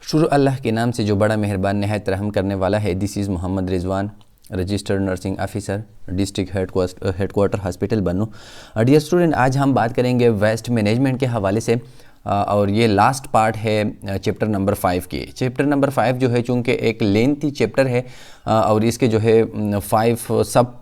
शुरू अल्लाह के नाम से जो बड़ा मेहरबान नहायत रहम करने वाला है। This is Mohammad Rizwan, registered nursing officer, district headquarter hospital Bannu. Dear student, आज हम बात करेंगे वेस्ट मैनेजमेंट के हवाले से और ये लास्ट पार्ट है चैप्टर नंबर 5 की। चैप्टर नंबर 5 जो है चूँकि एक लेंथी चैप्टर है और इसके जो है 5 सब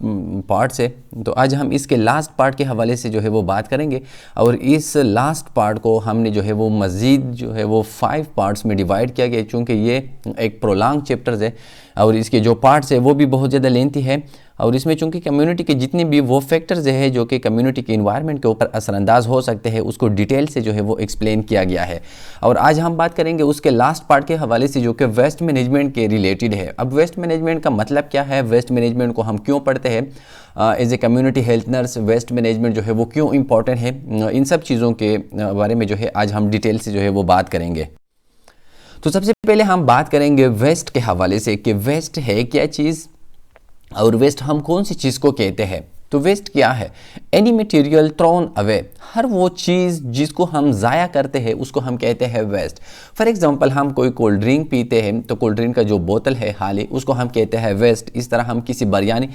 पार्ट्स है, तो आज हम इसके लास्ट पार्ट के हवाले से जो है वो बात करेंगे। और इस लास्ट पार्ट को हमने जो है वो मज़ीद जो है वो 5 पार्ट्स में डिवाइड किया गया, चूँकि ये एक प्रोलॉन्ग चैप्टर्स है और इसके जो पार्ट्स है वो भी बहुत ज़्यादा लेंथी है। और इसमें चूँकि कम्युनिटी के जितने भी वो फैक्टर्स है जो कि कम्युनिटी के इन्वायरमेंट के ऊपर असरअंदाज हो सकते हैं, उसको डिटेल से जो है वो एक्सप्लेन किया गया है। और आज हम बात करेंगे उसके लास्ट पार्ट के हवाले से जो कि वेस्ट मैनेजमेंट के रिलेटेड है। अब वेस्ट मैनेजमेंट का मतलब क्या है, वेस्ट मैनेजमेंट को हम क्यों पढ़ते हैं, as a community health nurse waste management जो है वो क्यों इंपॉर्टेंट है, इन सब चीज़ों के बारे में जो है आज हम डिटेल से जो है वो बात करेंगे। तो सबसे पहले हम बात करेंगे वेस्ट के हवाले से कि वेस्ट है क्या चीज़ और वेस्ट हम कौन सी चीज़ को कहते हैं। तो वेस्ट क्या है? एनी मटेरियल थ्रोन अवे, हर वो चीज़ जिसको हम ज़ाया करते हैं उसको हम कहते हैं वेस्ट। फॉर एग्जांपल, हम कोई कोल्ड ड्रिंक पीते हैं तो कोल्ड ड्रिंक का जो बोतल है खाली, उसको हम कहते हैं वेस्ट। इस तरह हम किसी बिरयानी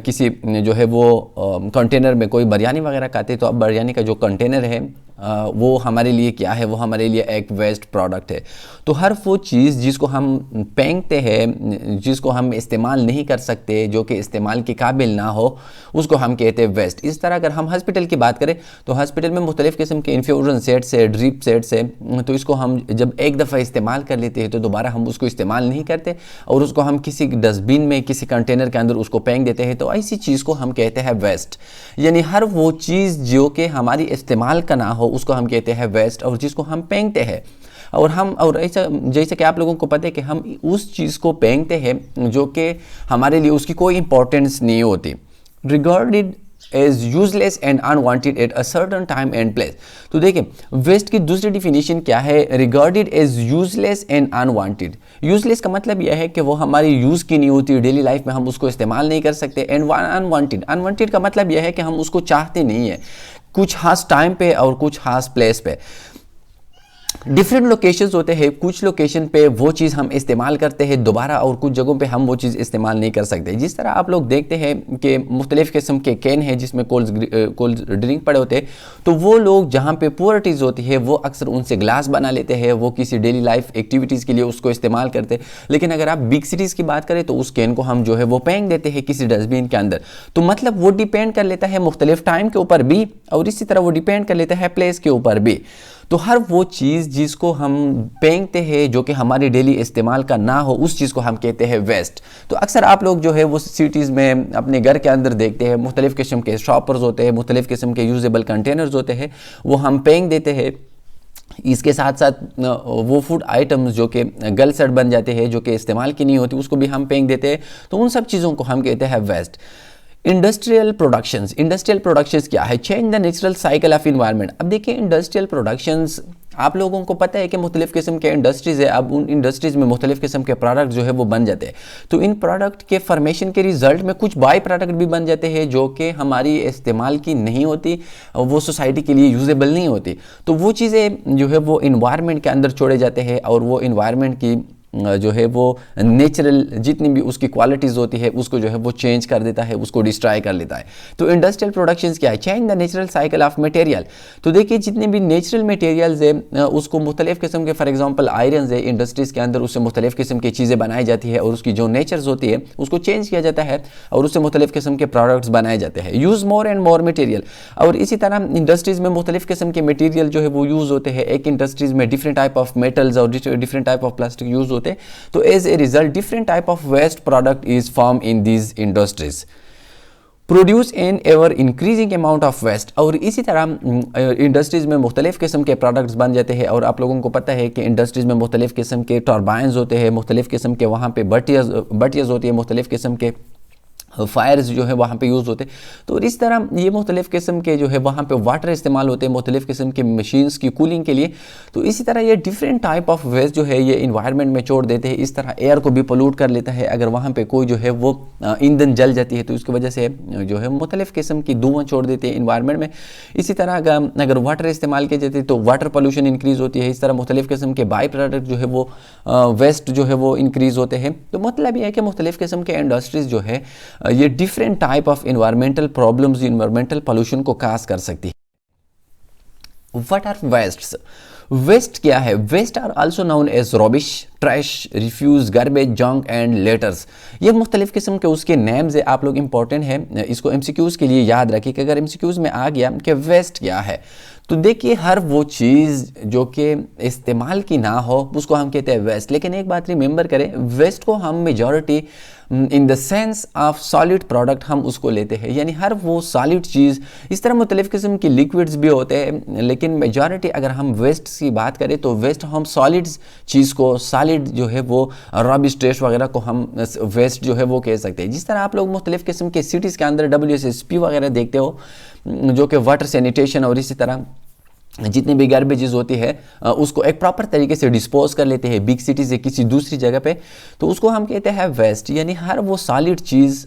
किसी जो है वो कंटेनर में कोई बिरयानी वगैरह खाते हैं तो अब बिरयानी का जो कंटेनर है वो हमारे लिए क्या है, वो हमारे लिए एक वेस्ट प्रोडक्ट है। तो हर वो चीज़ जिसको हम फेंकते हैं, जिसको हम इस्तेमाल नहीं कर सकते, जो कि इस्तेमाल के काबिल ना हो, उसको हम कहते हैं वेस्ट। इस तरह अगर हम हॉस्पिटल की बात करें तो हॉस्पिटल में मुख्तलिफ़ किस्म के इन्फ्यूजन सेट्स है, ड्रिप सेट्स है, तो इसको हम जब एक दफ़ा इस्तेमाल कर लेते हैं तो दोबारा हम उसको इस्तेमाल नहीं करते और उसको हम किसी डस्टबिन में किसी कंटेनर के अंदर उसको फेंक देते हैं। तो ऐसी चीज़ को हम कहते हैं वेस्ट। यानी हर वो चीज़ जो कि हमारी इस्तेमाल का ना हो उसको हम कहते हैं वेस्ट, और जिसको हम फेंकते हैं और ऐसा जैसे कि आप लोगों को पता है कि हम उस चीज़ को फेंकते हैं जो कि हमारे लिए उसकी कोई इंपॉर्टेंस नहीं होती, regarded as useless and unwanted at a certain time and place. तो देखिए वेस्ट की दूसरी डिफिनीशन क्या है, regarded as useless and unwanted. Useless का मतलब यह है कि वो हमारी यूज़ की नहीं होती, डेली लाइफ में हम उसको इस्तेमाल नहीं कर सकते। एंड अनवांटेड का मतलब यह है कि हम उसको चाहते नहीं है, कुछ खास टाइम पे और कुछ खास प्लेस पे। डिफरेंट लोकेशंस होते हैं, कुछ लोकेशन पे वो चीज़ हम इस्तेमाल करते हैं दोबारा और कुछ जगहों पे हम वो चीज़ इस्तेमाल नहीं कर सकते। जिस तरह आप लोग देखते हैं कि मुख्तलिफ़ किस्म के कैन हैं जिसमें कोल्ड ड्रिंक पड़े होते हैं, तो वो लोग जहाँ पे पुअरिटीज़ होती है वो अक्सर उनसे ग्लास बना लेते हैं, वो किसी डेली लाइफ एक्टिविटीज़ के लिए उसको इस्तेमाल करते हैं। लेकिन अगर आप बिग सिटीज़ की बात करें तो उस कैन को हम जो है वो फेंक देते हैं किसी डस्टबिन के अंदर। तो मतलब वो डिपेंड कर लेता है मुख्तलिफ टाइम के ऊपर भी और इसी तरह वो डिपेंड कर लेता है प्लेस के ऊपर भी। तो हर वो चीज़ जिसको हम फेंकते हैं जो कि हमारे डेली इस्तेमाल का ना हो, उस चीज़ को हम कहते हैं वेस्ट। तो अक्सर आप लोग जो है वो सिटीज़ में अपने घर के अंदर देखते हैं मुख्तलिफ़ किस्म के शॉपर्स होते हैं, मुख्तलिफ़ किस्म के यूजेबल कंटेनर्स होते हैं, वो हम फेंक देते हैं। इसके साथ साथ वो फूड आइटम्स जो कि गल सड़ बन जाते हैं, जो कि इस्तेमाल की नहीं होती, उसको भी हम फेंक देते हैं। तो उन सब चीज़ों को हम कहते हैं वेस्ट। इंडस्ट्रियल प्रोडक्शंस क्या है? Change the natural cycle of environment. अब देखिए इंडस्ट्रियल प्रोडक्शंस आप लोगों को पता है कि मुख्तलिफ़ किस्म के इंडस्ट्रीज़ है, अब उन इंडस्ट्रीज़ में मुख्तलिफ़ किस्म के प्रोडक्ट जो है वो बन जाते हैं। तो इन प्रोडक्ट के फॉर्मेशन के रिजल्ट में कुछ बाई प्रोडक्ट भी बन जाते हैं जो कि हमारी इस्तेमाल की नहीं होती, वो सोसाइटी के लिए यूजेबल नहीं होती। तो वो चीज़ें जो है वो इन्वायरमेंट के अंदर छोड़े जाते हैं और वो इन्वायरमेंट की जो है वो नेचुरल जितनी भी उसकी क्वालिटीज़ होती है उसको जो है वो चेंज कर देता है, उसको डिस्ट्रॉय कर लेता है। तो इंडस्ट्रियल प्रोडक्शंस क्या है? Change the natural cycle of material. तो देखिए जितने भी नेचुरल मटेरियल्स है उसको मुख्तलिफ़ किस्म के, फॉर एग्जांपल आयरन है, इंडस्ट्रीज़ के अंदर उससे मुख्तलिफ़ किस्म की चीज़ें बनाई जाती है और उसकी जो नेचर्स होती है उसको चेंज किया जाता है और उससे मुख्तलिफ़ किस्म के प्रोडक्ट्स बनाए जाते हैं। Use more and more material. और इसी तरह इंडस्ट्रीज़ में मुख्तलिफ़ किस्म के मटेरियल जो है वो यूज़ होते हैं। एक इंडस्ट्रीज़ में डिफरेंट टाइप ऑफ मेटल्स और different type of plastic use होते हैं। तो as a result different type of waste product is form in these industries, produce an ever increasing amount of waste. और इसी तरह इंडस्ट्रीज़ में मुख्तलिफ़ किस्म के प्रोडक्ट्स बन जाते हैं। और आप लोगों को पता है कि इंडस्ट्रीज़ में मुख्तलिफ़ किस्म के टर्बाइन्स होते हैं, मुख्तलिफ़ किस्म के वहाँ पे बटियाज़ होती है, मुख्तलिफ़ किस्म के फायर्स जो है वहाँ पे यूज़ होते हैं। तो इस तरह ये मुख्तलिफ़ किस्म के जो है वहाँ पे वाटर इस्तेमाल होते हैं मुख्तलिफ़ किस्म के मशीन्स की कूलिंग के लिए। तो इसी तरह ये डिफरेंट टाइप ऑफ वेस्ट जो है ये इन्वायरमेंट में छोड़ देते हैं। इस तरह एयर को भी पोल्यूट कर लेता है। अगर वहाँ पे कोई जो है वो ईंधन जल जाती है तो उसकी वजह से जो है मुख्तलिफ़ किस्म की धुआं छोड़ देते हैं इन्वायरमेंट में। इसी तरह अगर वाटर इस्तेमाल किए जाते हैं तो वाटर पोल्यूशन इंक्रीज़ होती है। इस तरह मुख्तलिफ़ किस्म के बाई प्रोडक्ट जो है वो वेस्ट जो है वो इंक्रीज़ होते हैं। तो मतलब ये है कि मुख्तलिफ़ किस्म के इंडस्ट्रीज़ जो है ये different type of environmental problems, environmental pollution को काज कर सकती है। What are wastes? वेस्ट क्या है? Waste are also known as rubbish, trash, refuse, garbage, junk and litters. ये मुख्तलिफ किस्म के उसके नेम्स है, आप लोग इंपॉर्टेंट है इसको एमसीक्यूज के लिए याद रखिए कि अगर एमसीक्यूज में आ गया कि वेस्ट क्या है तो देखिए हर वो चीज़ जो कि इस्तेमाल की ना हो उसको हम कहते हैं वेस्ट। लेकिन एक बात रिमेंबर करें, वेस्ट को हम majority in the sense of solid product हम उसको लेते हैं, यानी हर वो सॉलिड चीज़। इस तरह मुख्तलिफ़ किस्म की लिक्विड्स भी होते हैं, लेकिन मेजॉरिटी अगर हम वेस्ट की बात करें तो वेस्ट हम सॉलिड्स चीज़ को, सॉलिड जो है वो रॉबिश, ट्रैश वगैरह को हम वेस्ट जो है वो कह सकते हैं। जिस तरह आप लोग मुख्तलिफ़ किस्म के सिटीज़ के अंदर WSSP वगैरह देखते हो जो कि वाटर सैनिटेशन, और इसी तरह जितनी भी गार्बेजेस होती है उसको एक प्रॉपर तरीके से डिस्पोज कर लेते हैं बिग सिटी से किसी दूसरी जगह पे, तो उसको हम कहते हैं वेस्ट। यानी हर वो सॉलिड चीज़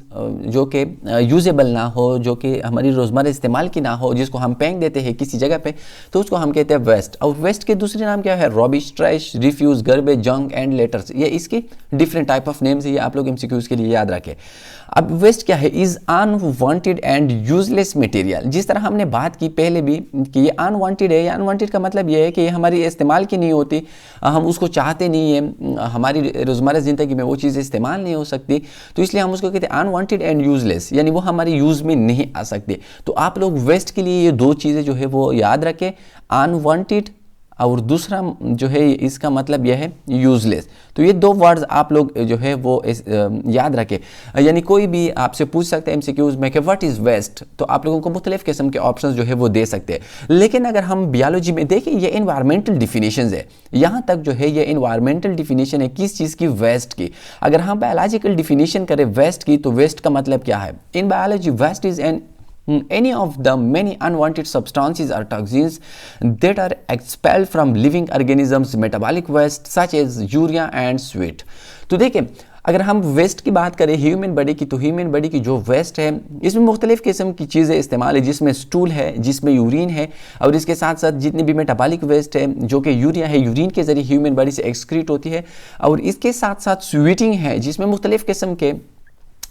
जो कि यूजेबल ना हो, जो कि हमारी रोज़मर्रा इस्तेमाल की ना हो, जिसको हम फेंक देते हैं किसी जगह पे, तो उसको हम कहते हैं वेस्ट। और वेस्ट के दूसरे नाम क्या है? Rubbish, trash, refuse, garbage, junk and litters. ये इसके डिफरेंट टाइप ऑफ नेम्स है, ये आप लोग एमसीक्यूज़ के लिए याद रखें। अब वेस्ट क्या है? Is unwanted and useless material. जिस तरह हमने बात की पहले भी कि ये अनवांटेड है, या अनवांटेड का मतलब ये है कि ये हमारी इस्तेमाल की नहीं होती, हम उसको चाहते नहीं है, हमारी रोज़मर्रा ज़िंदगी में वो चीज़ इस्तेमाल नहीं हो सकती, तो इसलिए हम उसको कहते हैं अनवांटेड एंड यूजलेस, यानी वो हमारी यूज़ में नहीं आ सकती। तो आप लोग वेस्ट के लिए ये दो चीज़ें जो है वो याद रखें, अनवांटेड और दूसरा जो है इसका मतलब यह है यूजलेस। तो ये दो वर्ड्स आप लोग जो है वो याद रखें। यानी कोई भी आपसे पूछ सकता है एमसीक्यूज में कि व्हाट इज़ वेस्ट, तो आप लोगों को मुख्तलिफ किस्म के ऑप्शंस जो है वो दे सकते हैं। लेकिन अगर हम बायोलॉजी में देखें, ये इन्वायरमेंटल डिफिनीशंस है, यहाँ तक जो है ये इन्वायरमेंटल डिफिनीशन है किस चीज़ की? वेस्ट की। अगर हम बायोलॉजिकल डिफिनीशन करें वेस्ट की, तो वेस्ट का मतलब क्या है? In biology waste is an any of the many unwanted substances or toxins that are expelled from living organisms, metabolic waste such as urea and sweat। तो देखिए अगर हम वेस्ट की बात करें ह्यूमन बॉडी की, तो ह्यूमन बॉडी की जो वेस्ट है इसमें मुख्तलिफ़ किस्म की चीज़ें इस्तेमाल है, जिसमें स्टूल है, जिसमें यूरिन है, और इसके साथ साथ जितनी भी मेटाबॉलिक वेस्ट है जो कि यूरिया है, यूरिन के जरिए ह्यूमन बॉडी से एक्सक्रीट होती है, और इसके साथ साथ स्वीटिंग है जिसमें मुख्तलिफ़ किस्म के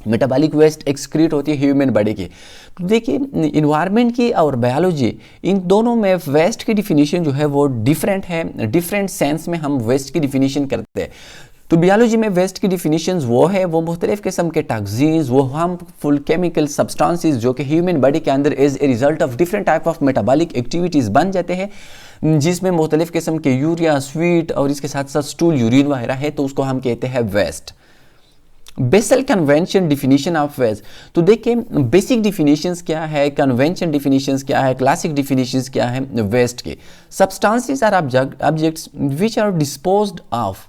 मेटाबॉलिक वेस्ट एक्सक्रीट होती है ह्यूमन बॉडी की। तो देखिए इन्वायरमेंट की और बायोलॉजी, इन दोनों में वेस्ट की डिफिनीशन जो है वो डिफरेंट है, डिफरेंट सेंस में हम वेस्ट की डिफिनीशन करते हैं। तो बायोलॉजी में वेस्ट की डिफिनीशंस वो है, वो मुख्तलिफ़ किस्म के टॉक्सिन्स, वो हार्मफुल केमिकल सब्सटेंसेस जो कि ह्यूमन बॉडी के अंदर as a result of different type of metabolic activities बन जाते हैं, जिसमें मुख्तलिफ़ किस्म के यूरिया, स्वीट और इसके साथ साथ स्टूल, यूरिन वगैरह है, तो उसको हम कहते हैं waste. Basel convention definition of waste. तो देखिए बेसिक डिफिनीशंस क्या है, कन्वेंशन डिफिनीशंस क्या है, क्लासिक डिफिनीशंस क्या है वेस्ट के। Substances or objects which are disposed of,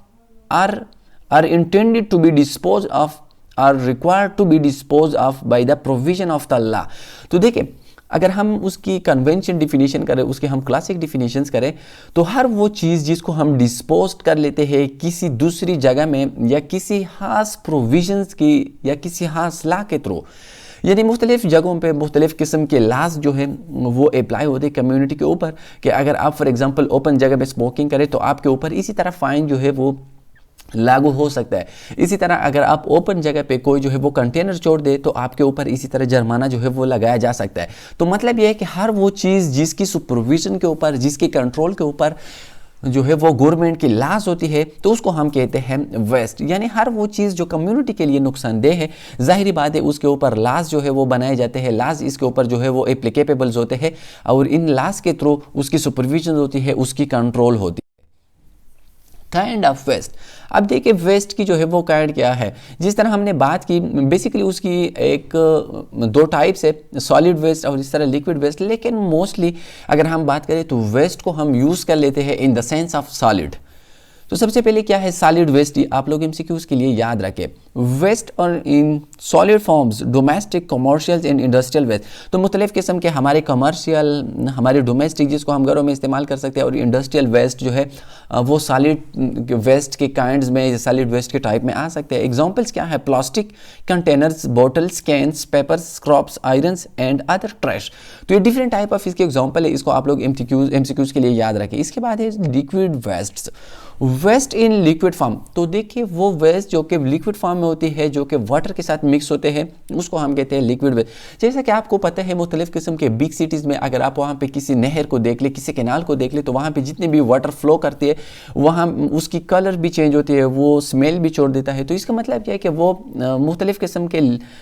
or intended to be dispose of, or required to be dispose of by the provision of the law. तो देखिए अगर हम उसकी कन्वेंशन डिफिनीशन करें, उसके हम क्लासिक डिफिनीशंस करें, तो हर वो चीज़ जिसको हम डिस्पोज कर लेते हैं किसी दूसरी जगह में, या किसी खास प्रोविजंस की, या किसी खास लॉ के थ्रू, यानी मुख्तलिफ़ जगहों पे मुख्तलिफ़ किस्म के लाज जो है वो अप्लाई होते हैं कम्युनिटी के ऊपर, कि अगर आप फॉर एग्जांपल ओपन जगह पे स्मोकिंग करें तो आपके ऊपर इसी तरह फ़ाइन जो है वो लागू हो सकता है। इसी तरह अगर आप ओपन जगह पे कोई जो है वो कंटेनर छोड़ दे तो आपके ऊपर इसी तरह जुर्माना जो है वो लगाया जा सकता है। तो मतलब यह है कि हर वो चीज़ जिसकी सुपरविजन के ऊपर, जिसकी कंट्रोल के ऊपर जो है वो गवर्नमेंट की लाज होती है, तो उसको हम कहते हैं वेस्ट। यानी हर वो चीज़ जो कम्युनिटी के लिए नुकसानदेह है, जाहिर बात है उसके ऊपर लाज जो है वो बनाए जाते हैं, लाज इसके ऊपर जो है वो एप्लीकेबल्स होते हैं, और इन लाज के थ्रू उसकी सुपरविजन होती है, उसकी कंट्रोल होती है। Kind of waste. अब देखिए वेस्ट की जो है वो काइंड क्या है। जिस तरह हमने बात की बेसिकली उसकी एक दो टाइप्स है, सॉलिड वेस्ट और इस तरह लिक्विड वेस्ट। लेकिन मोस्टली अगर हम बात करें तो वेस्ट को हम यूज़ कर लेते हैं in the sense of solid. तो सबसे पहले क्या है सॉलिड वेस्ट, आप लोग एमसीक्यूज़ के लिए याद रखें। वेस्ट और in solid forms domestic commercial and industrial waste. तो मुख्तलिफ़ किस्म के हमारे कमर्शियल, हमारे डोमेस्टिक जिसको हम घरों में इस्तेमाल कर सकते हैं, और इंडस्ट्रियल वेस्ट जो है वो सॉलिड वेस्ट के काइंड्स में, सॉलिड वेस्ट के टाइप में आ सकते हैं। एग्जांपल्स क्या है? Plastic containers, bottles, cans, papers, scraps, irons and other trash. तो ये डिफरेंट टाइप ऑफ इसके एग्जांपल है, इसको आप लोग एमसीक्यूज के लिए याद रखें। इसके बाद है liquid waste, waste in liquid form. तो देखिए वो वेस्ट जो कि लिक्विड फॉर्म में होती है, जो कि वाटर के साथ मिक्स होते हैं, उसको हम कहते हैं लिक्विड वेस्ट। जैसा कि आपको पता है मुख्तलिफ किस्म के बिग सिटीज़ में अगर आप वहाँ पे किसी नहर को देख ले, किसी कैनाल को देख ले, तो वहाँ पे जितनी भी वाटर फ्लो करती है वहाँ उसकी कलर भी चेंज होती है, वो स्मेल भी छोड़ देता है। तो इसका मतलब क्या है कि वो मुख्तलिफ किस्म के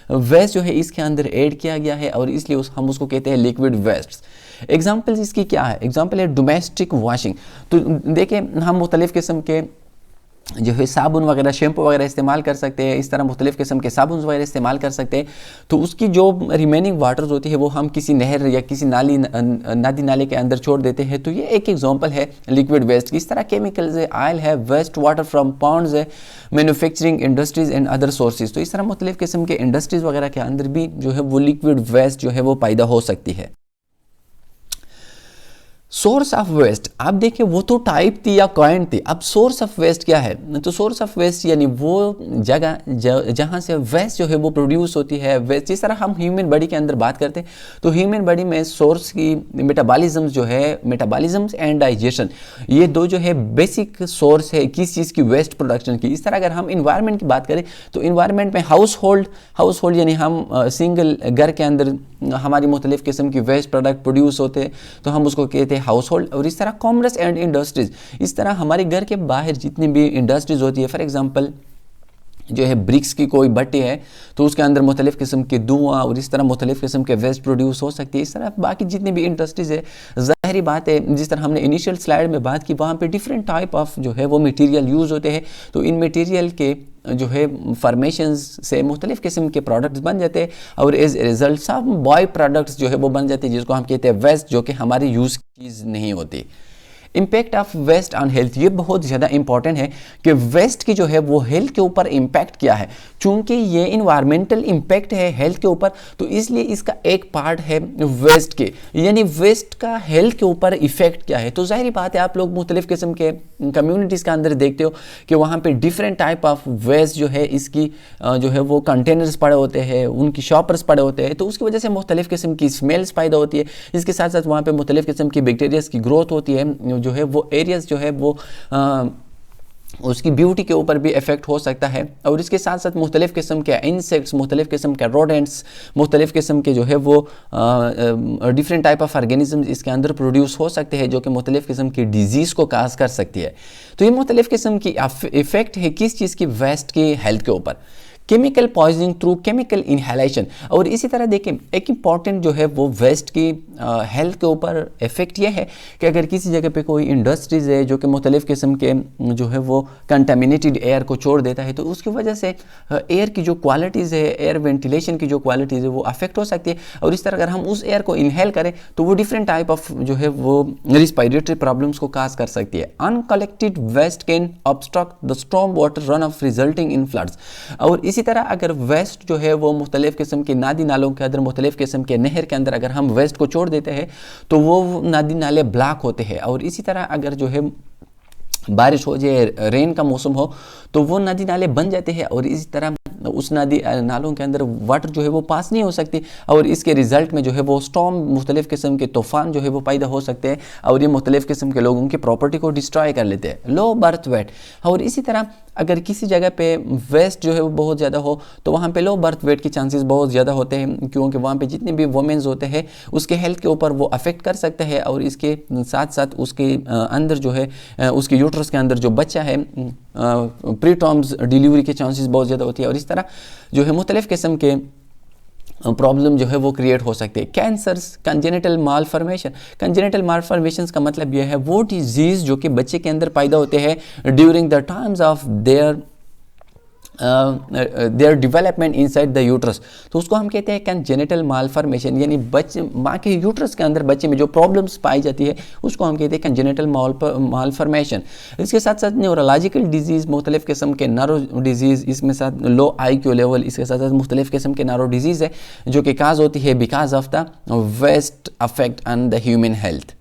वेस्ट जो है इसके अंदर ऐड किया गया है, और इसलिए हम उसको कहते हैं लिक्विड वेस्ट। एग्जाम्पल्स इसकी क्या है? एग्जाम्पल है डोमेस्टिक वॉशिंग। तो देखिए हम मुख्तलिफ किस्म के जो है साबुन वगैरह, शैम्पू वगैरह इस्तेमाल कर सकते हैं, इस तरह मुख्तलिफ किस्म के साबुन वगैरह इस्तेमाल कर सकते हैं। तो उसकी जो रिमेनिंग वाटर्स होती है वो हम किसी नहर या किसी नदी नाले के अंदर छोड़ देते हैं। तो ये एक एग्जांपल है लिक्विड वेस्ट। इस तरह केमिकल्स है, ऑयल है, वेस्ट वाटर फ्रॉम पॉन्ड्स है, manufacturing industries and other sources. तो इस तरह मुख्तलिफ किस्म के इंडस्ट्रीज वगैरह के अंदर भी जो है वो लिक्विड वेस्ट जो है वो पैदा हो सकती है। सोर्स ऑफ वेस्ट, आप देखिए वो तो टाइप थी या काइंड थी, अब सोर्स ऑफ वेस्ट क्या है? तो सोर्स ऑफ वेस्ट यानी वो जगह जहाँ से वेस्ट जो है वो प्रोड्यूस होती है। वेस्ट जिस तरह हम ह्यूमन बॉडी के अंदर बात करते हैं, तो ह्यूमन बॉडी में सोर्स की मेटाबॉलिज्म जो है, मेटाबॉलिज्म एंड डाइजेशन, ये दो जो है बेसिक सोर्स है किस चीज़ की? वेस्ट प्रोडक्शन की। इस तरह अगर हम इन्वायरमेंट की बात करें तो इन्वायरमेंट में हाउस होल्ड यानी हम सिंगल घर के अंदर हमारी मुख्तलिफ किस्म की वेस्ट प्रोडक्ट प्रोड्यूस होते हैं, तो हम उसको कहते हैं हाउस होल्ड। और इस तरह कॉमर्स एंड इंडस्ट्रीज, इस तरह हमारे घर के बाहर जितनी भी इंडस्ट्रीज होती है, फॉर एग्जांपल जो है ब्रिक्स की कोई भट्टी है तो उसके अंदर मुख्तलिफ किस्म के धुआं और इस तरह मुख्तलिफ किस्म के वेस्ट प्रोड्यूस हो सकती है। इस तरह बाकी जितनी भी इंडस्ट्रीज़ है, ज़ाहिरी बात है जिस तरह हमने इनिशियल स्लाइड में बात की, वहाँ पे डिफरेंट टाइप ऑफ जो है वो मटेरियल यूज़ होते हैं। तो इन मटेरियल के जो है फॉर्मेशंस से मुख्तलिफ किस्म के प्रोडक्ट्स बन जाते हैं, और एज ए रिजल्ट सब बाय प्रोडक्ट्स जो है वो बन जाते हैं, जिसको हम कहते हैं वेस्ट, जो कि हमारी यूज़ की चीज़ नहीं होती। Impact of waste on health, ये बहुत ज़्यादा इंपॉर्टेंट है कि वेस्ट की जो है वो हेल्थ के ऊपर इम्पैक्ट क्या है। चूंकि ये इन्वायरमेंटल इम्पैक्ट है हेल्थ के ऊपर, तो इसलिए इसका एक पार्ट है वेस्ट के, यानी वेस्ट का हेल्थ के ऊपर इफेक्ट क्या है। तो जाहिर बात है आप लोग मुख्तलिफ किस्म के कम्युनिटीज़ के अंदर देखते हो कि वहाँ पे डिफरेंट टाइप ऑफ वेस्ट जो है इसकी जो है वो कंटेनर्स पड़े होते हैं, उनकी शॉपर्स पड़े होते हैं, तो उसकी वजह से मुख्तलिफ किस्म की स्मेल्स पैदा होती है। इसके साथ साथ वहाँ पर मुख्तलिफ किस्म की बैक्टीरियाज की ग्रोथ होती है, जो है वो एरियाज जो है वो उसकी ब्यूटी के ऊपर भी इफेक्ट हो सकता है। और इसके साथ साथ मुख्तलिफ किस्म के इंसेक्ट्स, मुख्तलिफ किस्म के रोडेंट्स, मुख्तलिफ किस्म के जो है वो डिफरेंट टाइप ऑफ ऑर्गेनिज्म इसके अंदर प्रोड्यूस हो सकते हैं, जो कि मुख्तलिफ किस्म की डिजीज़ को काज कर सकती है। तो ये मुख्तलिफ किस्म की इफेक्ट है किस चीज़ की? वेस्ट की हेल्थ के ऊपर। Chemical poisoning through chemical inhalation, और इसी तरह देखें एक इंपॉर्टेंट जो है वो वेस्ट की हेल्थ के ऊपर इफेक्ट ये है कि अगर किसी जगह पे कोई इंडस्ट्रीज़ है जो कि मुख्तलिफ किस्म के जो है वो कंटेमिनेटेड एयर को छोड़ देता है, तो उसकी वजह से एयर की जो क्वालिटीज़ है, एयर वेंटिलेशन की जो क्वालिटीज़ है वो अफेक्ट हो सकती है। और इस तरह अगर हम उस एयर को इनहेल करें तो वो डिफरेंट टाइप ऑफ जो है वो रिस्पायरेटरी प्रॉब्लम्स को काज कर सकती है। Uncollected waste can obstruct the storm water run off resulting in floods. और इसी तरह अगर वेस्ट जो है वो मुख्तलिफ किस्म के नादी नालों के अंदर, मुख्तलिफ किस्म के नहर के अंदर अगर हम वेस्ट को छोड़ देते हैं तो वो नादी नाले ब्लॉक होते हैं। और इसी तरह अगर जो है बारिश हो जाए, रेन का मौसम हो, तो वो नदी नाले बन जाते हैं, और इसी तरह उस नदी नालों के अंदर वाटर जो है वो पास नहीं हो सकती, और इसके रिजल्ट में जो है वो स्टॉर्म, मुख्तलिफ किस्म के तूफान जो है वो पैदा हो सकते हैं, और ये मुख्तलिफ किस्म के लोगों की प्रॉपर्टी को डिस्ट्रॉय कर लेते हैं। लो बर्थ वेट, और इसी तरह अगर किसी जगह पे वेस्ट जो है वो बहुत ज़्यादा हो तो वहाँ पे लो बर्थ वेट के चांसेस बहुत ज़्यादा होते हैं, क्योंकि वहाँ पे जितने भी वुमेन्स होते हैं उसके हेल्थ के ऊपर वो अफेक्ट कर सकते हैं, और इसके साथ साथ उसके अंदर जो है उसके यूट्रस के अंदर जो बच्चा है प्री टर्म्स डिलीवरी के चांसेस बहुत ज़्यादा होती है, और इस तरह जो है मुख्तलिफ किस्म के प्रॉब्लम जो है वो क्रिएट हो सकते हैं। Cancers, congenital malformation, congenital malformation का मतलब यह है वो डिजीज़ जो कि बच्चे के अंदर पैदा होते हैं during the times of their their development inside the uterus, तो उसको हम कहते हैं कंजेनिटल मालफॉर्मेशन, यानी बच्चे माँ के यूट्रस के अंदर बच्चे में जो प्रॉब्लम्स पाई जाती है उसको हम कहते हैं कंजेनिटल मालफॉर्मेशन। इसके साथ साथ न्यूरोलॉजिकल डिजीज़, मुख्तलिफ़ किस्म के नर्व डिजीज़, इसमें साथ लो IQ लेवल, इसके साथ साथ मुख्तलिफ़ किस्म के नर्व डिजीज़ है जो कि काज होती है because of the waste affect on the human health.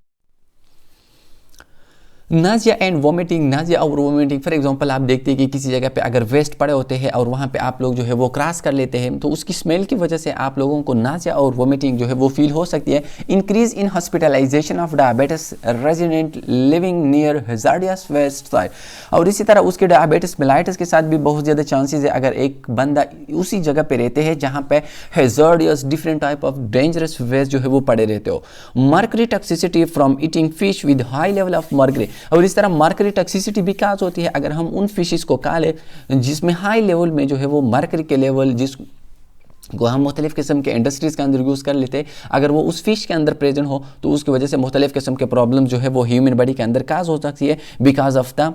Nausea and vomiting, nausea और वोमिटिंग, फॉर एग्जांपल आप देखते हैं कि किसी जगह पे अगर वेस्ट पड़े होते हैं और वहाँ पे आप लोग जो है वो क्रॉस कर लेते हैं तो उसकी स्मेल की वजह से आप लोगों को नाजिया और वोमिटिंग जो है वो फील हो सकती है। Increase in hospitalization of diabetes resident living near hazardous waste site, और इसी तरह उसके डायबिटिस मेलाइटिस के साथ भी बहुत ज़्यादा चांसेस है अगर एक बंदा उसी जगह पे रहते हैं जहाँ पे hazardous different type of dangerous waste जो है वो पड़े रहते हो। Mercury toxicity from eating fish with high level of mercury, और इस तरह मर्करी टॉक्सिसिटी भी काज होती है अगर हम उन फिशेस को खा ले जिसमें हाई लेवल में जो है वो मर्करी के लेवल जिसको हम मुख्तलिफ़ किस्म के इंडस्ट्रीज़ के अंदर यूज़ कर लेते हैं, अगर वो उस फिश के अंदर प्रेजेंट हो तो उसकी वजह से मुख्तलिफ़ किस्म के प्रॉब्लम जो है वो ह्यूमन बॉडी के अंदर काज हो सकती है because of the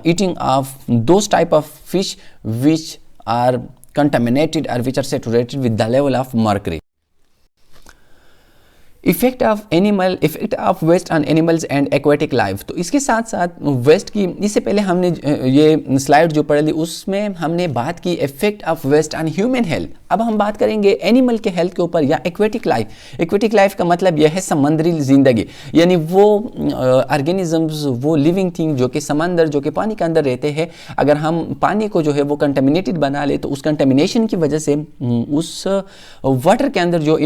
eating of those type of fish which are contaminated और which are saturated with the level of mercury. Effect of waste on animals and aquatic life, तो इसके साथ साथ वेस्ट की, इससे पहले हमने ये स्लाइड जो पढ़ ली उसमें हमने बात की effect of waste on human health. अब हम बात करेंगे एनिमल के हेल्थ के ऊपर या एक्वेटिक लाइफ। एक्वेटिक लाइफ का मतलब यह है समंदरी जिंदगी, यानी वो ऑर्गेनिजम्स, वो लिविंग थिंग जो कि समंदर, जो कि पानी के अंदर रहते हैं, अगर हम पानी को जो है वो कंटेमिनेटेड बना ले तो उस कंटेमिनेशन की वजह से उस वाटर के अंदर जो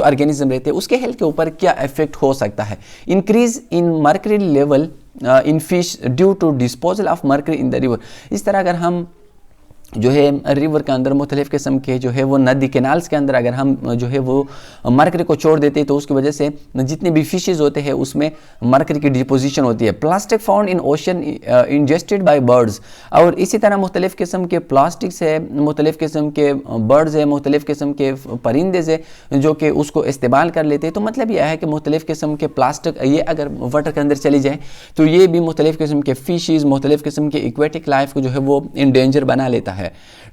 ऑर्गेनिज्म रहते हैं उसके हेल्थ के ऊपर क्या इफेक्ट हो सकता है। Increase in mercury level in fish due to disposal of mercury in the river, इस तरह अगर हम जो है रिवर के अंदर मुख्तलिफ़ किस्म के जो है वो नदी कैनाल्स के अंदर अगर हम जो है वो मर्करी को छोड़ देते हैं तो उसकी वजह से जितने भी फिशेज़ होते हैं उसमें मर्करी की डिपोजिशन होती है। Plastic found in ocean ingested bye birds, और इसी तरह मुख्तलिफ़ किस्म के प्लास्टिक्स है, मुख्तलिफ़ किस्म के बर्ड्स है, मुख्तलिफ़ किस्म के परिंदे है जो कि उसको इस्तेमाल कर लेते हैं। तो मतलब यह है कि मुख्तलिफ़ किस्म के प्लास्टिक ये अगर वाटर के अंदर चली जाए तो ये भी मुख्तलिफ़ किस्म के फिशेज़, मुख्तलिफ़ किस्म के एक्वेटिक लाइफ को जो है वो इन डेंजर बना लेता है।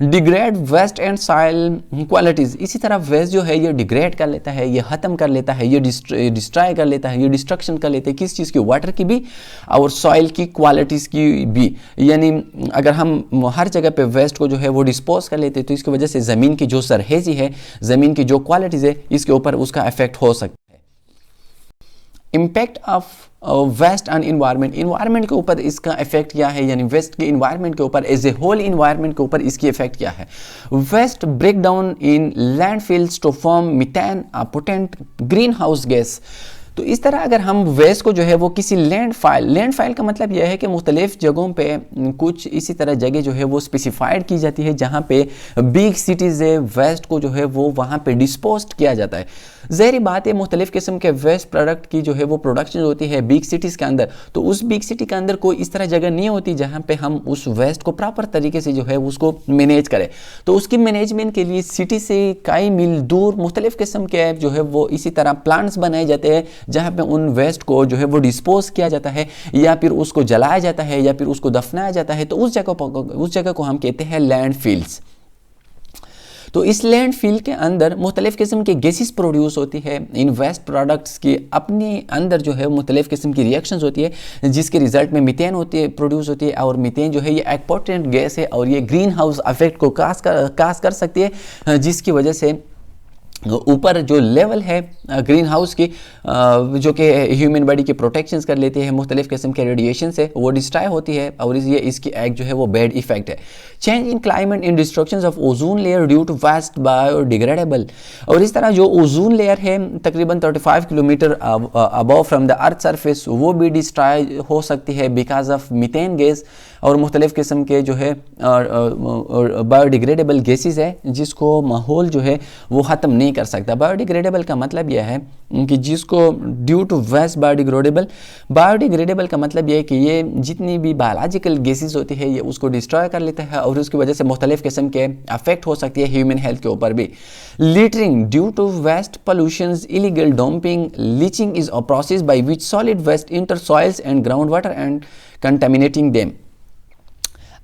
Degrade waste and soil qualities, इसी तरह वेस्ट जो है ये डिग्रेड कर लेता है, ये खत्म कर लेता है, ये डिस्ट्रॉय कर लेता है, ये डिस्ट्रक्शन कर लेते हैं किस चीज़ की, वाटर की भी और सॉइल की क्वालिटीज़ की भी। यानी अगर हम हर जगह पे वेस्ट को जो है वो डिस्पोज कर लेते हैं तो इसकी वजह से ज़मीन की जो सरहेज़ी है, ज़मीन की जो क्वालिटीज़ है, इसके ऊपर उसका इफेक्ट हो सकता है। Impact of waste on environment के ऊपर इसका इफेक्ट क्या है, यानी वेस्ट के इन्वायरमेंट के ऊपर एज ए होल इन्वायरमेंट के ऊपर इसकी इफेक्ट क्या है। Waste break down in landfills to form methane, a potent green house gas, तो इस तरह अगर हम वेस्ट को जो है वो किसी लैंड फाइल का मतलब यह है कि मुख्तलिफ जगहों पे कुछ इसी तरह जगह जो है वो स्पेसिफाइड की जाती है जहाँ पे बिग सिटीज़ है, वेस्ट को जो है वो वहाँ पे डिस्पोज किया जाता है। ज़ाहिर बात है मुख्तलिफ किस्म के वेस्ट प्रोडक्ट की जो है वो प्रोडक्शन होती है बिग सिटीज़ के अंदर, तो उस बिग सिटी के अंदर कोई इस तरह जगह नहीं होती जहाँ पे हम उस वेस्ट को प्रॉपर तरीके से जो है उसको मैनेज करें। तो उसकी मैनेजमेंट के लिए सिटी से कई मील दूर मुख्तलिफ किस्म के जो है वो इसी तरह प्लांट्स बनाए जाते हैं जहाँ पे उन वेस्ट को जो है वो डिस्पोज किया जाता है या फिर उसको जलाया जाता है या फिर उसको दफनाया जाता है। तो उस जगह को हम कहते हैं लैंडफिल्स। तो इस लैंडफिल के अंदर मुख्तलिफ किस्म के गैसेस प्रोड्यूस होती है, इन वेस्ट प्रोडक्ट्स की अपने अंदर जो है मुख्तलिफ किस्म की रिएक्शंस होती है जिसके रिजल्ट में मीथेन प्रोड्यूस होती है, और मीथेन जो है ये एक पोटेंट गैस है और ये ग्रीन हाउस इफेक्ट को काज कर सकती है, जिसकी वजह से ऊपर जो लेवल है ग्रीन हाउस की जो कि ह्यूमन बॉडी की प्रोटेक्शंस कर लेती है मुख्तलिफ किस्म के रेडिएशन से, वो डिस्ट्रॉय होती है और ये इसकी एक जो है वो बैड इफेक्ट है। Change in climate in destruction of ozone layer due to waste biodegradable, और इस तरह जो ओजोन लेयर है तकरीबन 35 kilometre above from the earth surface वो भी डिस्ट्रॉय हो सकती है बिकॉज ऑफ मीथेन गैस और मुख्तलिफ किस्म के जो है बायोडिग्रेडेबल गैसेस है जिसको माहौल जो है वो ख़त्म नहीं कर सकता। बायोडिग्रेडेबल का मतलब यह है कि जिसको ड्यू टू वेस्ट बायोडिग्रेडेबल का मतलब यह है कि ये जितनी भी बायोलॉजिकल गैसेस होती है ये उसको डिस्ट्रॉय कर लेता है और उसकी वजह से मुख्तलिफ किस्म के अफेक्ट हो सकती है ह्यूमन हेल्थ के ऊपर भी। Littering due to waste pollution, illegal dumping, leaching is a process by which solid waste enter soils and ground water and contaminating them.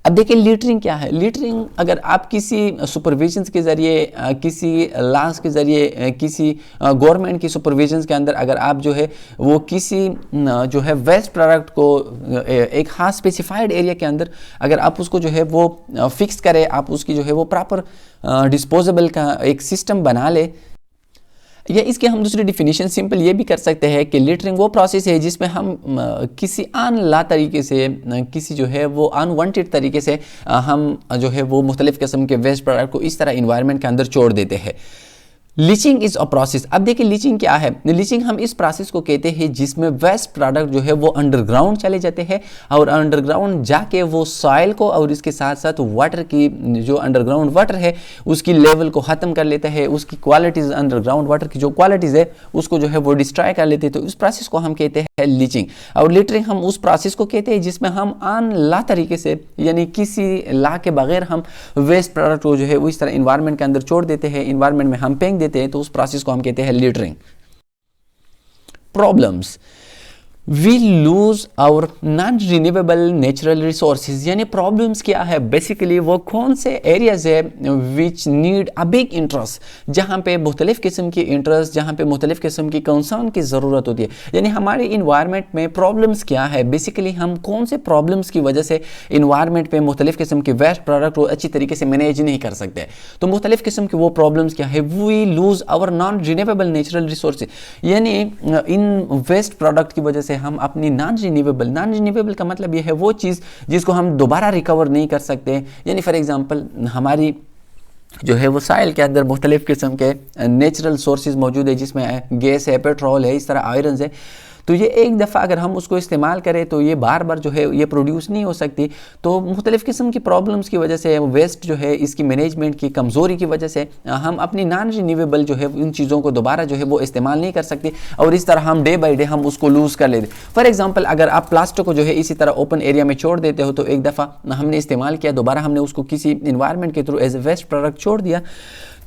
अब देखिए लीटरिंग क्या है। लीटरिंग अगर आप किसी सुपरविजन के ज़रिए, किसी लॉस के ज़रिए, किसी गवर्नमेंट की सुपरविजन के अंदर अगर आप जो है वो किसी जो है वेस्ट प्रोडक्ट को एक खास स्पेसिफाइड एरिया के अंदर अगर आप उसको जो है वो फिक्स करें, आप उसकी जो है वो प्रॉपर डिस्पोजेबल का एक सिस्टम बना ले, या इसके हम दूसरी डिफिनीशन सिंपल ये भी कर सकते हैं कि लिटरिंग वो प्रोसेस है जिसमें हम किसी अनला तरीके से, किसी जो है वो अनवांटेड तरीके से हम जो है वो मुख्तलिफ़ किस्म के वेस्ट प्रोडक्ट को इस तरह इन्वायरमेंट के अंदर छोड़ देते हैं। Leaching is a process. अब देखिए लीचिंग क्या है। लीचिंग हम इस प्रोसेस को कहते हैं जिसमें वेस्ट प्रोडक्ट जो है वो अंडरग्राउंड चले जाते हैं और अंडरग्राउंड जाके वो सॉइल को और इसके साथ साथ वाटर की जो अंडरग्राउंड वाटर है उसकी लेवल को ख़त्म कर लेता है, उसकी क्वालिटीज़, अंडरग्राउंड वाटर की जो क्वालिटीज़ है उसको जो है वो डिस्ट्रॉय कर लेते हैं। तो इस प्रोसेस को हम कहते हैं लीचिंग। और लिटरिंग हम उस प्रोसेस को कहते हैं जिसमें हम अनला तरीके से, यानी किसी ला के बगैर हम वेस्ट प्रोडक्ट को जो है वो इस तरह इन्वायरमेंट के अंदर छोड़ देते हैं, इन्वायरमेंट में हम फेंक देते हैं। तो उस प्रोसेस को हम कहते हैं littering. Problems, we lose our non renewable natural resources, यानी प्रॉब्लम्स क्या है बेसिकली वो कौन से एरियाज है which need a big interest, जहाँ पे मुख्तलिफ किस्म की इंटरेस्ट, जहाँ पे मुख्तलिफ किस्म की कंसर्न की ज़रूरत होती है। यानी हमारे इन्वायरमेंट में प्रॉब्लम्स क्या है, बेसिकली हम कौन से प्रॉब्लम्स की वजह से इन्वायरमेंट में मुख्तलिफ किस्म के वेस्ट प्रोडक्ट को अच्छी तरीके से मैनेज नहीं कर सकते। तो मुख्तलिफ किस्म की वो प्रॉब्लम्स क्या है, we lose our non renewable natural resources, यानी इन वेस्ट प्रोडक्ट की वजह से हम अपनी नॉन रिन्यूएबल का मतलब यह है वो चीज़ जिसको हम दोबारा रिकवर नहीं कर सकते। यानी फॉर एग्जांपल हमारी जो है वो साइल के अंदर मुख्तलिफ किस्म के नेचुरल सोर्सेज मौजूद है जिसमें गैस है, पेट्रोल है, इस तरह आयरन है। तो ये एक दफ़ा अगर हम उसको इस्तेमाल करें तो ये बार बार जो है ये प्रोड्यूस नहीं हो सकती। तो मुख्तलिफ किस्म की प्रॉब्लम्स की वजह से, वेस्ट जो है इसकी मैनेजमेंट की कमज़ोरी की वजह से हम अपनी नॉन रिन्यूएबल जो है इन चीज़ों को दोबारा जो है वो इस्तेमाल नहीं कर सकते और इस तरह हम डे बाई डे हम उसको लूज़ कर लेते। फॉर एग्जाम्पल अगर आप प्लास्टिक को जो है इसी तरह ओपन एरिया में छोड़ देते हो तो एक दफ़ा हमने इस्तेमाल किया, दोबारा हमने उसको किसी इन्वायरमेंट के through as a waste product छोड़ दिया,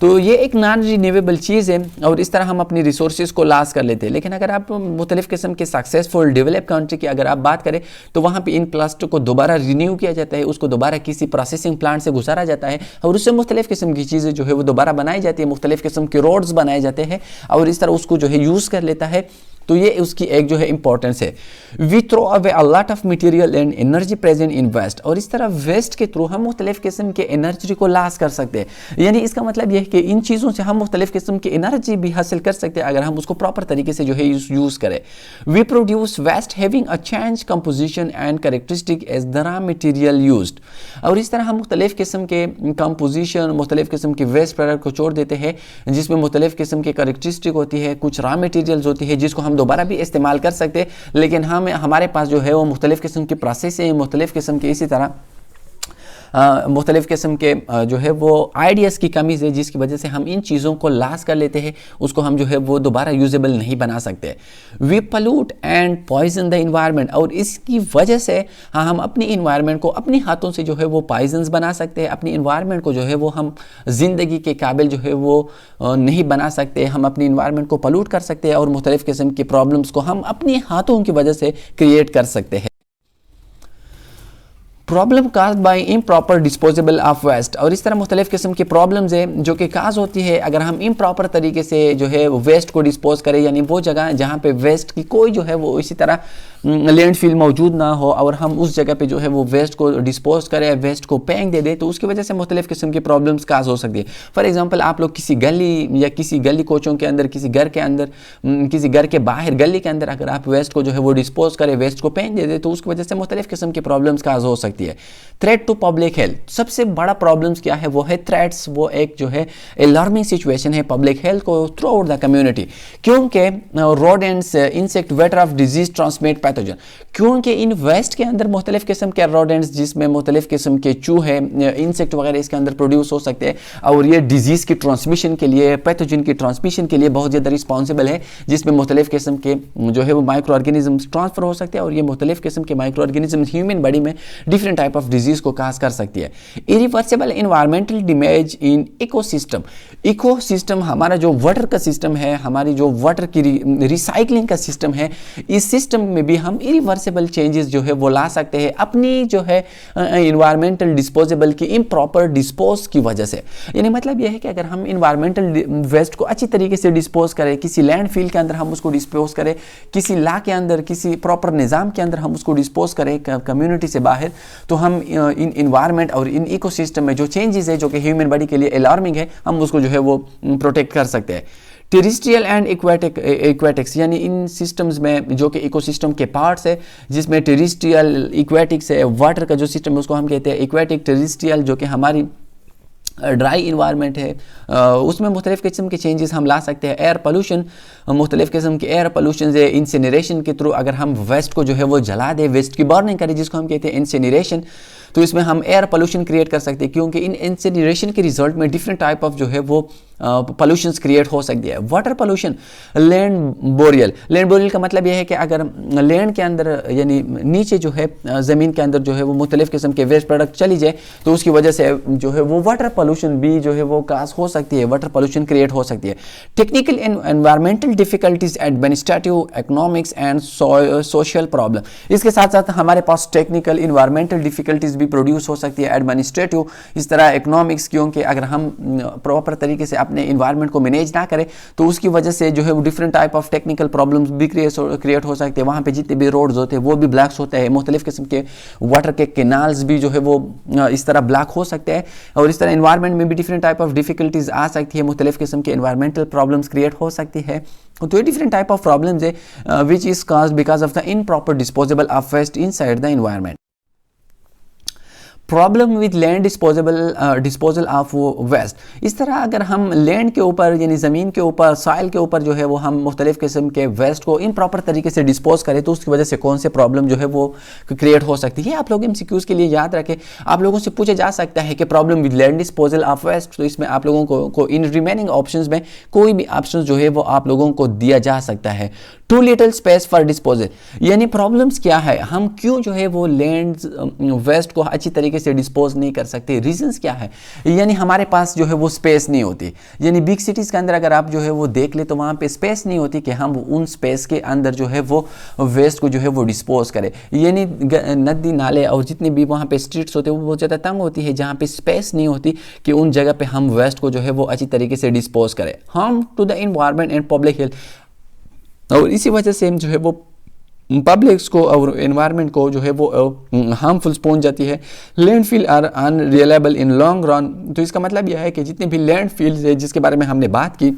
तो ये एक नॉन रिन्यूएबल चीज़ है और इस तरह हम अपनी रिसोर्सेज को लॉस कर लेते हैं। लेकिन अगर आप मुख्तलिफ़ किस्म के सक्सेसफुल डेवलप कंट्री की अगर आप बात करें तो वहाँ पे इन प्लास्टिक को दोबारा रिन्यू किया जाता है, उसको दोबारा किसी प्रोसेसिंग प्लांट से गुजारा जाता है और उससे मुख्तलिफ़ किस्म की चीज़ें जो है वो दोबारा बनाई जाती है, मुख्तलिफ़ किस्म के रोड्स बनाए जाते हैं और इस तरह उसको जो है यूज़ कर लेता है। तो ये उसकी एक जो है इंपॉर्टेंस है। We throw away a lot of material and energy present in waste, और इस तरह वेस्ट के थ्रू हम मुख्तलिफ किस्म के एनर्जी को लॉस कर सकते हैं। यानी इसका मतलब यह है कि इन चीज़ों से हम मुख्तलिफ किस्म की एनर्जी भी हासिल कर सकते हैं अगर हम उसको प्रॉपर तरीके से जो है यूज़ करें। We produce waste having a change composition and characteristic as the raw material used, और इस तरह हम मुख्तलिफ किस्म के कंपोजिशन, मुख्तलिफ किस्म के वेस्ट प्रोडक्ट को छोड़ देते हैं जिसमें मुख्तलिफ किस्म की कैरेक्टरिस्टिक होती है, कुछ रॉ मटेरियल्स होती है जिसको हम दोबारा भी इस्तेमाल कर सकते हैं, लेकिन हमारे पास जो है वो मुख्तलिफ किस्म की प्रोसेस है, मुख्तलिफ किस्म के इसी तरह मुख्तलिफ किस्म के जो है वो आइडियाज़ की कमी है जिसकी वजह से हम इन चीज़ों को लॉस कर लेते हैं, उसको हम जो है वो दोबारा यूजेबल नहीं बना सकते। We pollute and poison the environment, और इसकी वजह से हम अपनी इन्वायरमेंट को अपनी हाथों से जो है वो पॉइजन्स बना सकते हैं, अपनी इन्वायरमेंट को जो है वो हम ज़िंदगी के काबिल जो है वो नहीं बना सकते, हम अपनी इन्वायरमेंट को पॉल्यूट कर सकते हैं और मुख्तलिफ किस्म की प्रॉब्लम्स को हम अपनी हाथों की वजह से क्रिएट कर सकते हैं। Problem cause by improper disposable of waste, और इस तरह मुख्तलिफ किस्म की प्रॉब्लम्स है जो कि काज होती है अगर हम इम्प्रॉपर तरीके से जो है वेस्ट को डिस्पोज करें, यानी वो जगह जहाँ पे वेस्ट की कोई जो है वो इसी तरह लैंडफिल मौजूद ना हो और हम उस जगह पे जो है वो वेस्ट को डिस्पोज करें, वेस्ट को फेंक दे तो उसकी वजह से मुख्तलिफ किस्म की प्रॉब्लम्स काज हो सकती है। फॉर एग्जांपल आप लोग किसी गली या किसी गली कोचों के अंदर, किसी घर के अंदर, किसी घर के बाहर गली के अंदर अगर आप वेस्ट को जो है वो डिस्पोज करें, वेस्ट को फेंक दे तो उसकी वजह से मुख्तलिफ किस्म की प्रॉब्लम्स काज हो सकती है। थ्रेट टू पब्लिक हेल्थ, सबसे बड़ा प्रॉब्लम्स क्या है वो है थ्रेट्स, वो एक जो है अलार्मिंग सिचुएशन है पब्लिक हेल्थ को थ्रू आउट द कम्युनिटी, क्योंकि rodents, insect, vector of disease transmit pathogen, क्योंकि इन वेस्ट के अंदर मुख्तलिफ किस्म के रोडेंट्स जिसमें मुख्तलिफ किस्म के चूहे, इंसेक्ट वगैरह इसके अंदर प्रोड्यूस हो सकते हैं और ये डिजीज़ की ट्रांसमिशन के लिए, पैथोजन की ट्रांसमिशन के लिए बहुत ज़्यादा रिस्पॉन्सिबल है, जिसमें मुख्तलिफ किस्म के जो है वो माइक्रो ऑर्गेनिजम्स ट्रांसफर हो सकते हैं और ये मुख्तलिफ किस्म के माइक्रो ऑर्गेनिजम्स ह्यूमन बॉडी में डिफरेंट टाइप ऑफ डिजीज़ को काज कर सकती है। Irreversible environmental damage in ecosystem, ecosystem हमारा जो वाटर का सिस्टम है, हमारी जो वाटर की रिसाइकलिंग का सिस्टम है, इस सिस्टम में भी हम इरिवर्सिबल चेंजेस जो है वो ला सकते हैं अपनी जो है इन्वायरमेंटल डिस्पोजेबल की इम्प्रॉपर डिस्पोज की वजह से। यानी मतलब यह है कि अगर हम इन्वायरमेंटल वेस्ट को अच्छी तरीके से डिस्पोज करें, किसी लैंड फील के अंदर हम उसको डिस्पोज करें, किसी ला के अंदर, किसी प्रॉपर निज़ाम के अंदर हम उसको डिस्पोज करें कम्युनिटी से बाहर, तो हम इन इन्वायरमेंट और इन इकोसिस्टम में जो चेंजेस है जो कि ह्यूमन बॉडी के लिए अलार्मिंग है, हम उसको जो है वो प्रोटेक्ट कर सकते हैं। टेरिस्ट्रियल एंड एक्वेटिक्स यानी इन सिस्टम्स में जो कि इकोसिस्टम के पार्ट्स है, जिसमें टेरिस्ट्रियल एक्वेटिक्स है, वाटर का जो सिस्टम है उसको हम कहते हैं एक्वेटिक। टेरिस्ट्रियल जो कि हमारी ड्राई इन्वायरमेंट है, उसमें मुख्तलिफ़ किस्म के चेंजेस हम ला सकते हैं। एयर पोल्यूशन, मुख्तलिफ़ किस्म के एयर पोल्यूशन है, इंसिनरेशन के थ्रू अगर हम वेस्ट को जो है वो जला दें, वेस्ट की बर्निंग करें जिसको हम कहते हैं इंसिनरेशन, तो इसमें हम एयर पोल्यूशन क्रिएट कर सकते हैं, क्योंकि इन इंसिनरेशन के रिजल्ट में डिफरेंट टाइप ऑफ जो है वो पोल्यूशंस क्रिएट हो सकती है। वाटर पोल्यूशन, लैंड बोरियल का मतलब यह है कि अगर लैंड के अंदर यानी नीचे जो है ज़मीन के अंदर जो है वो मुख्तलिफ़ किस्म के वेस्ट प्रोडक्ट चली जाए, तो उसकी वजह से जो है वो वाटर पोल्यूशन भी जो है वो काज हो सकती है, वाटर पोल्यूशन क्रिएट हो सकती है। Technical environmental difficulties, administrative, economics and social problem, इसके साथ साथ हमारे पास टेक्निकल इन्वायरमेंटल डिफिकल्टीज भी प्रोड्यूस हो सकती है, एडमिनिस्ट्रेटिव, इस तरह इकोनॉमिक्स, क्योंकि अगर हम प्रॉपर तरीके से अपने इन्वायरमेंट को मैनेज ना करें तो उसकी वजह से जो है वो different type of technical problems भी क्रिएट हो सकते हैं। वहाँ पे जितने भी रोड्स होते हैं वो भी ब्लॉक्स होते हैं, मुख्तलिफ किस्म के वाटर के कैनाल्स भी जो है वो इस तरह ब्लॉक हो सकते हैं, और इस तरह इन्वायरमेंट में भी डिफरेंट टाइप ऑफ डिफिकल्टीज आ सकती है, मुख्तलिफ किस्म के इन्वायरमेंटल प्रॉब्लम्स क्रिएट हो सकती है। तो ये डिफरेंट टाइप ऑफ प्रॉब्लम्स है which is caused because of the improper disposable of waste inside the environment. Problem with land disposal of waste, इस तरह अगर हम लैंड के ऊपर यानी ज़मीन के ऊपर, सॉइल के ऊपर जो है वो हम मुख्तलिफ़ किस्म के वेस्ट को इम्प्रॉपर तरीके से डिस्पोज करें तो उसकी वजह से कौन से प्रॉब्लम जो है वो क्रिएट हो सकती है। आप लोग MCQs के लिए याद रखें, आप लोगों से पूछा जा सकता है कि problem with land disposal of waste, तो इसमें आप लोगों को इन रिमेनिंग ऑप्शंस में कोई भी ऑप्शन जो है वो आप लोगों को दिया जा सकता है। Too little space for disposal, यानी प्रॉब्लम्स क्या है, हम क्यों जो है वो लैंड वेस्ट को अच्छी तरीके से डिस्पोज नहीं कर सकते, रीजंस क्या है, यानी हमारे पास जो है वो स्पेस नहीं होती। यानी बिग सिटीज़ के अंदर अगर आप जो है वो देख ले तो वहाँ पे स्पेस नहीं होती कि हम उन स्पेस के अंदर जो है वो वेस्ट को जो है वो डिस्पोज करें। यानी नदी नाले और जितनी भी वहाँ पे स्ट्रीट्स होते हैं वो बहुत ज़्यादा तंग होती है, जहाँ पे स्पेस नहीं होती कि उन जगह पे हम वेस्ट को जो है वो अच्छी तरीके से डिस्पोज करें। Harm to the environment and public health, और इसी वजह से जो है वो पब्लिक्स को और एनवायरनमेंट को जो है वो हार्मफुल पहुंच जाती है। Landfill are unreliable in long run, तो इसका मतलब यह है कि जितने भी लैंडफिल्स है जिसके बारे में हमने बात की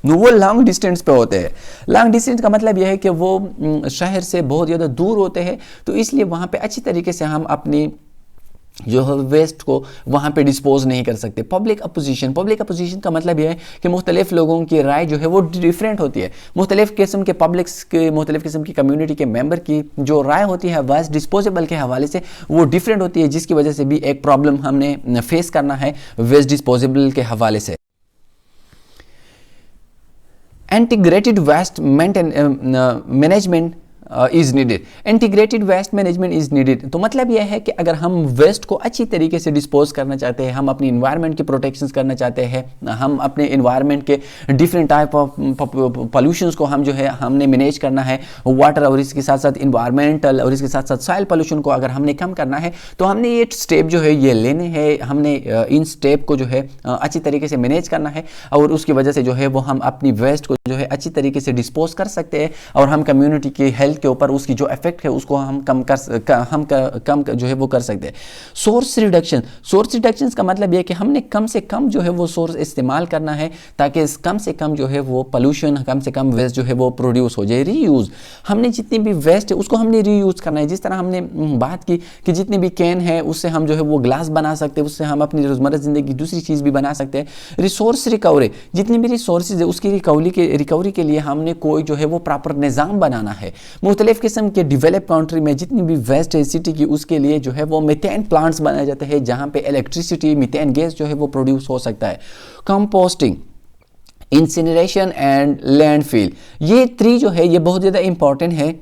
वो लॉन्ग डिस्टेंस पे होते हैं। लॉन्ग डिस्टेंस का मतलब यह है कि वो शहर से बहुत ज़्यादा दूर होते हैं, तो इसलिए वहाँ पे अच्छी तरीके से हम अपनी जो है वेस्ट को वहाँ पे डिस्पोज नहीं कर सकते। पब्लिक अपोजिशन का मतलब यह है कि मुख्तलिफ लोगों की राय जो है वो डिफरेंट होती है, मुख्तलिफ किस्म के पब्लिक्स के, मुख्तलिफ किस्म की कम्युनिटी के मेंबर की जो राय होती है वेस्ट डिस्पोजेबल के हवाले से वो डिफरेंट होती है, जिसकी वजह से भी एक प्रॉब्लम हमने फेस करना है वेस्ट डिस्पोजेबल के हवाले से। Integrated waste management is needed, integrated waste management is needed, तो मतलब यह है कि अगर हम वेस्ट को अच्छी तरीके से डिस्पोज करना चाहते हैं, हम अपनी इन्वायरमेंट की प्रोटेक्शन करना चाहते हैं, हम अपने इन्वायरमेंट के डिफरेंट टाइप ऑफ पोल्यूशंस को हम जो है हमने मैनेज करना है, वाटर और इसके साथ साथ इन्वायरमेंटल और इसके साथ साथ सॉइल पोल्यूशन को अगर हमने कम करना है तो हमने ये स्टेप जो है ये लेने हैं, हमने इन स्टेप को जो है अच्छी तरीके से मैनेज करना है, और उसकी वजह से जो है वो हम अपनी वेस्ट को जो है अच्छी तरीके से डिस्पोज कर सकते हैं, और हम कम्युनिटी की हेल्थ के ऊपर उसकी जो इफेक्ट है उसको हम कम जो है वो कर सकते हैं। सोर्स रिडक्शन का मतलब यह कि हमने कम से कम जो है वो सोर्स इस्तेमाल करना है, ताकि कम से कम जो है वो पोल्यूशन, कम से कम वेस्ट जो है वो प्रोड्यूस हो जाए। रीयूज, हमने जितनी भी वेस्ट है उसको हमने रीयूज करना है, जिस तरह हमने बात की कि जितनी भी कैन है उससे हम जो है वो ग्लास बना सकते हैं, उससे हम अपनी रोजमर्रा जिंदगी की दूसरी चीज़ भी बना सकते हैं। रिसोर्स रिकवरी, जितनी भी रिसोर्सेज है उसकी रिकवरी के लिए हमने कोई जो है वो प्रॉपर निज़ाम बनाना है। मुख्तलिफ किस्म के डेवलप कंट्री में जितनी भी वेस्ट है सिटी की उसके लिए जो है वो मीथेन प्लांट्स बनाए जाते हैं, जहाँ पे इलेक्ट्रिसिटी मीथेन गैस जो है वो प्रोड्यूस हो सकता है। कंपोस्टिंग, इंसिनरेशन एंड लैंडफिल, ये 3 जो है ये बहुत ज़्यादा इंपॉर्टेंट है।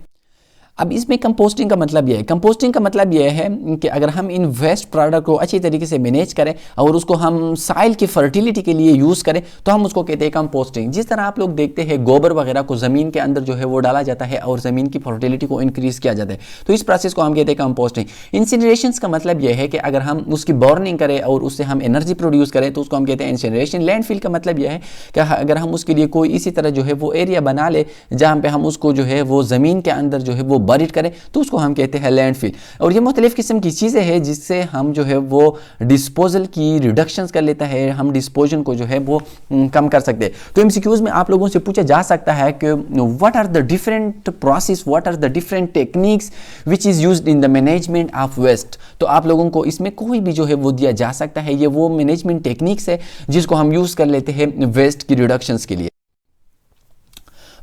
अब इसमें कंपोस्टिंग का मतलब यह है, कंपोस्टिंग का मतलब यह है कि अगर हम इन वेस्ट प्रोडक्ट को अच्छी तरीके से मैनेज करें और उसको हम साइल की फर्टिलिटी के लिए यूज़ करें तो हम उसको कहते हैं कंपोस्टिंग। जिस तरह आप लोग देखते हैं गोबर वगैरह को ज़मीन के अंदर जो है वो डाला जाता है और ज़मीन की फर्टिलिटी को इंक्रीज़ किया जाता है, तो इस प्रोसेस को हम कहते हैं कंपोस्टिंग। इंसिनरेशन का मतलब यह है कि अगर हम उसकी बर्निंग करें और उससे हम एनर्जी प्रोड्यूस करें तो उसको हम कहते हैं इंसिनरेशन। लैंडफिल का मतलब यह है कि अगर हम उसके लिए कोई इसी तरह जो है वो एरिया बना ले जहाँ पे हम उसको जो है वो ज़मीन के अंदर जो है वो बरीड करें तो उसको हम कहते हैं लैंडफिल। और ये मुख्तलिफ़ किस्म की चीज़ें हैं जिससे हम जो है वो डिस्पोजल की रिडक्शंस कर लेता है, हम डिस्पोजन को जो है वो कम कर सकते हैं। तो एमसीक्यूज़ में आप लोगों से पूछा जा सकता है कि what are the different process, what are the different techniques which is used in the management of waste. तो आप लोगों को इसमें कोई भी जो है वो दिया जा सकता है, ये वो मैनेजमेंट टेक्निक्स है जिसको हम यूज़ कर लेते हैं वेस्ट की रिडक्शंस के लिए।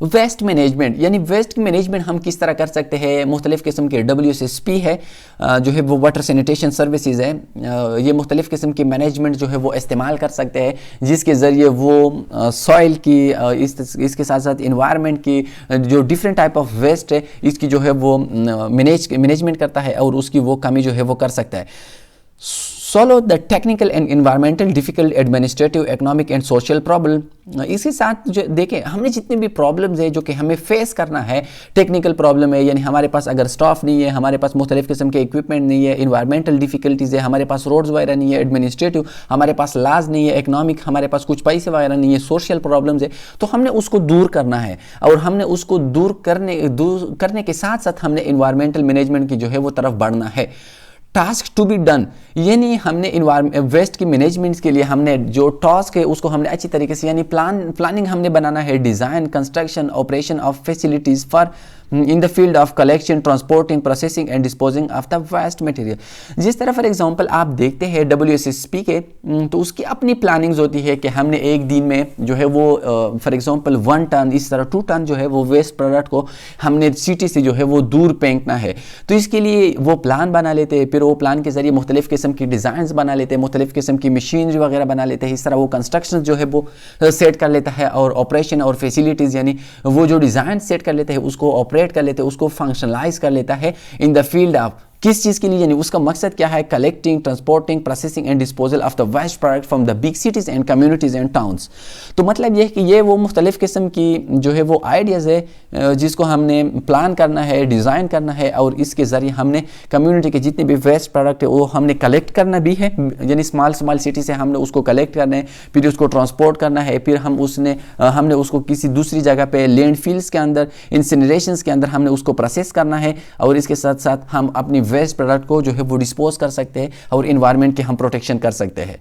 वेस्ट मैनेजमेंट यानी वेस्ट मैनेजमेंट हम किस तरह कर सकते हैं, मुख्तलिफ़ किस्म के WSSP है जो है वो वाटर सैनिटेशन सर्विसेज है, ये मुख्तलिफ़ किस्म की मैनेजमेंट जो है वो इस्तेमाल कर सकते हैं जिसके ज़रिए वो सॉइल की इसके साथ साथ इन्वायरमेंट की जो डिफरेंट टाइप ऑफ वेस्ट है इसकी जो है वो मैनेजमेंट करता है और उसकी वो कमी जो है वो कर सकता है। Solve the technical and environmental difficult administrative economic and social problem. इसके साथ जो देखें हमने जितने भी प्रॉब्लम्स है जो कि हमें फेस करना है, टेक्निकल प्रॉब्लम है यानी हमारे पास अगर स्टाफ नहीं है, हमारे पास मुख्तलिफ़ किस्म के इक्विपमेंट नहीं है, इन्वायरमेंटल डिफिकल्टीज़ है, हमारे पास रोड्स वगैरह नहीं है, एडमिनिस्ट्रेटिव हमारे पास लाज नहीं है, इकोनॉमिक हमारे पास कुछ पैसे वगैरह नहीं है, सोशल प्रॉब्लम्स है, तो हमने उसको दूर करना है। और हमने उसको दूर करने के साथ साथ हमने इन्वायरमेंटल मैनेजमेंट की जो है वो तरफ बढ़ना है। टास्क टू बी डन यानी हमने वेस्ट की मैनेजमेंट के लिए हमने जो टास्क है उसको हमने अच्छी तरीके से यानी प्लानिंग हमने बनाना है, design construction operation of facilities for in the field of collection transporting processing and disposing of the waste material. जिस तरह फॉर एग्जांपल आप देखते हैं WSSP के तो उसकी अपनी प्लानिंग्स होती है कि हमने एक दिन में जो है वो फॉर एग्जांपल 1 टन इस तरह 2 टन जो है वो वेस्ट प्रोडक्ट को हमने सिटी से जो है वो दूर फेंकना है। तो इसके लिए वो प्लान बना लेते हैं, फिर वो प्लान के जरिए मुख्तलिफ़ किस्म की डिज़ाइंस बना लेते हैं, मुख्तलिफ़ किस्म की मशीनरी वगैरह बना लेते हैं, इस तरह वो कंस्ट्रक्शन जो है वो सेट कर लेता है और ऑपरेशन और फैसिलिटीज़ यानी वो जो डिज़ाइन सेट कर लेते हैं उसको ऑपरेट कर लेते हैं, उसको फंक्शनलाइज कर लेता है इन द फील्ड ऑफ किस चीज़ के लिए यानी उसका मकसद क्या है, collecting transporting processing and disposal of the waste product from the big cities and communities and towns. तो मतलब ये है कि ये वो मुख्तलिफ़ किस्म की जो है वो आइडियाज़ है जिसको हमने प्लान करना है, डिज़ाइन करना है और इसके ज़रिए हमने कम्युनिटी के जितने भी वेस्ट प्रोडक्ट है वो हमने कलेक्ट करना भी है, यानी स्मॉल सिटी से हमने उसको कलेक्ट करना है, फिर उसको ट्रांसपोर्ट करना है, फिर हमने उसको किसी दूसरी जगह पे लैंडफिल्स के अंदर इंसिनरेशंस के अंदर हमने उसको प्रोसेस करना है और इसके साथ साथ हम अपनी वेस्ट प्रोडक्ट को जो है वो डिस्पोज कर सकते हैं और इन्वायरमेंट के हम प्रोटेक्शन कर सकते हैं।